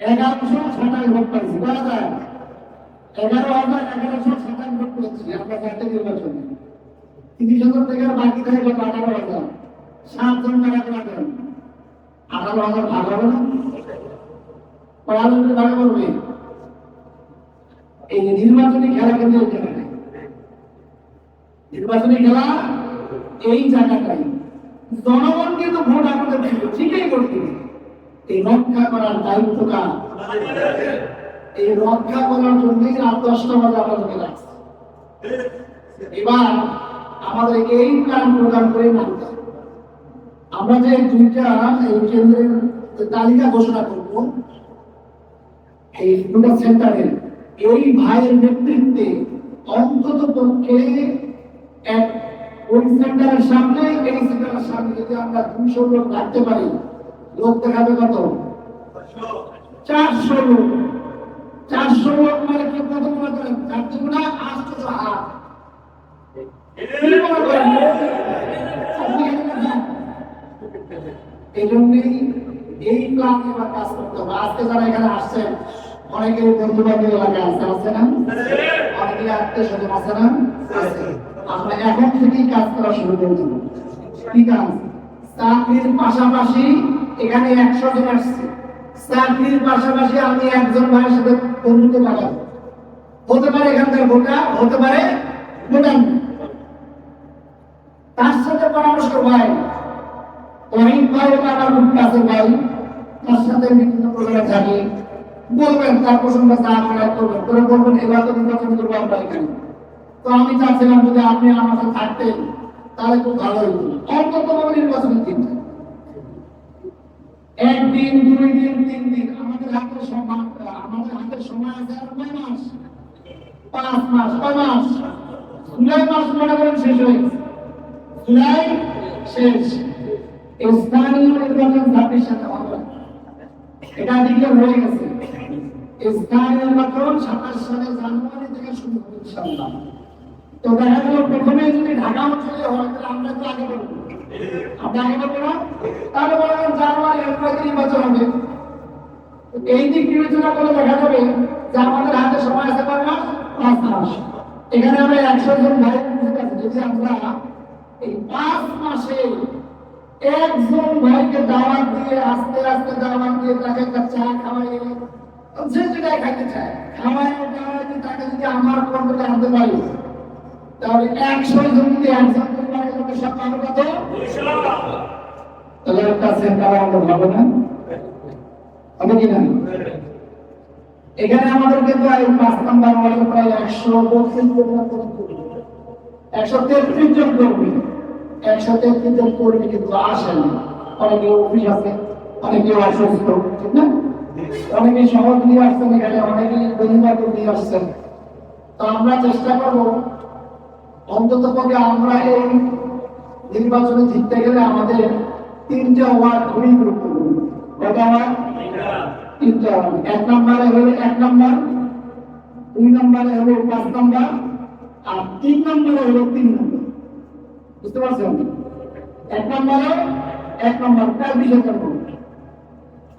1127 vote পাইছি, বলা যায় 11,1127 ভোট পেয়েছি আমরা চারটে নির্বাচনে। 30,000 থেকে বাকি থাকে কত? 18,000। 7 জন টাকা পাবেন, 18,000 ভাগ হবে না? পড়ালেখা ভাগ করবে। এই নির্বাচনী খেলা কিন্তু এই জায়গাটাই, নির্বাচনী খেলা এই জায়গাটাই। জনগণ কিন্তু ভোট আপনাদের দিল, ঠিকই করতে, এই রক্ষা করার দায়িত্বটা এই রক্ষা করার জন্যই রাত 10টা বাজে আপনাদেরকে রাখছে। এবার আমাদের এই প্ল্যান প্রদান করে মানতে হবে। আমরা যে দুইটা এই কেন্দ্রের তালিকা ঘোষণা করব, এই দুটো সেন্টারের এই ভাইয়ের নেতৃত্বে অন্তত পক্ষে এক ওই সেন্টারের সামনে, এই সেন্টারের সামনে যদি আমরা 200 লোক রাখতে পারি, লোক দেখাবে কত? 400 লোক। 400 লোক মানে কি কত মনে করেন? 800 হাত। এই জন্যই এই প্ল্যান এবার কাজ করতে হবে। আজকে যারা এখানে আসছেন, অনেকের বন্ধু বান্ধব এলাকায় আছে না? অনেকের আত্মীয় স্বজন আছে না? আছে। আমরা এখন থেকেই কাজ করা শুরু করে দেব। কি কাজ? চাকরির পাশাপাশি এখানে 100 জন আসছে, চাকরির পাশাপাশি আমি একজন ভাইয়ের সাথে বন্ধুত্ব লাগাবো। হতে পারে এখানকার ভোটার, হতে পারে ভোটার না। তার সাথে পরামর্শ ভাই, অনেক ভাই আমার খুব কাছে ভাই, তার সাথে বিভিন্ন প্রকারে থাকি, বলবেন তার প্রসঙ্গে চা করা করবেন, করে বলবেন এবার তো নির্বাচন করবো আমরা এখানে। তো আমি চাচ্ছিলাম যদি আপনি আমার সাথে থাকতেন তাহলে খুব ভালো হইত। অন্তত নির্বাচনের দিন, একদিন, 2 দিন, 3 দিন, আমাদের হাতে সময় আছে আর 9 মাস, 5 মাস, 6 মাস, জুলাই মাস মনে করেন শেষ হয়ে গেছে। জুলাই শেষ, স্থানীয় নির্বাচন 26 সালে হবে, এটা ডিক্লেয়ার হয়ে গেছে। স্থানীয় নির্বাচন 27 সালে জানুয়ারি থেকে শুরু হবে ইনশাআল্লাহ। তো দেখা গেল প্রথমে যদি ঢাকা অঞ্চলে হয় তাহলে আমরা তো আগে বলবো, আমরা আগে বলবো না? তাহলে বলবেন জানুয়ারি ফেব্রুয়ারিতে নির্বাচন হবে। এই দিক বিবেচনা করে দেখা যাবে যে আমাদের হাতে সময় আছে কয় মাস? 5 মাস। এখানে আমরা 100 জন ভাই যদি আমরা এই 5 মাসে একজন ভাইকে দাওয়াত দিয়ে, আস্তে আস্তে দাওয়াত দিয়ে, তাকে একটা চা খাওয়াইয়ে, যে যেটাই খাইতে চায় খাওয়াইয়ে দাওয়াইয়ে তাকে যদি আমার কন্ট্রোলে আনতে পারি, তাহলে 100 জন যদি একজন করে সব পাবো কত? তাহলে একটা সেন্টার আমাদের হবে না? হবে কিনা? এখানে আমাদের কিন্তু 5 নাম্বার ওয়ার্ডে প্রায় 133 জন কর্মী, 133 জন কর্মী কিন্তু আসেন। অনেকে অফিস আছে, অনেকে অসুস্থ, ঠিক না? অনেকে শহর দিয়ে আসছেন, এখানে অনেকে বন্ধুবান্ধব দিয়ে আসছেন। তো আমরা চেষ্টা করবো অন্তত পক্ষে আমরা এই নির্বাচনে জিততে গেলে আমাদের 3টা ওয়ার্ড খুবই গুরুত্বপূর্ণ। কয়টা ওয়ার্ড? 3টা ওয়ার্ড। 1 নম্বরে হলো 1 নম্বর, 2 নম্বরে হলো 5 নম্বর, আর 3 নম্বরে হলো 3 নম্বর। বুঝতে পারছেন? 1 নম্বরে 1 নম্বর প্রায় 20,000 ভোট,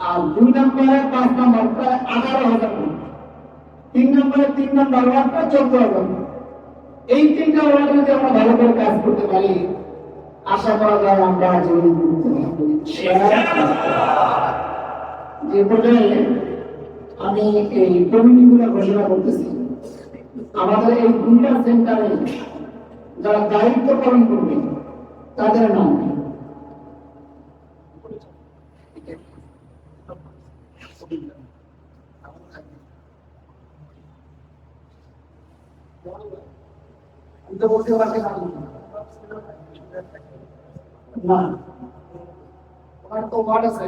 আর 2 নম্বরে 5 নম্বর প্রায় 18,000 ভোট, 3 নম্বরে 3 নম্বর ওয়ার্ড প্রায় 14,000 ভোট। এই 3টা ওয়ার্ডে যদি আমরা ভালো করে কাজ করতে পারি, আশা করা যায় আমরা যে পর্যায়ে আমি এই কমিটিগুলো ঘোষণা করতেছি, আমাদের এই 2টা সেন্টারে যারা দায়িত্ব পালন করবে তাদের নাম বলতে পারছি না, তোমার তো ওয়ার্ড আছে।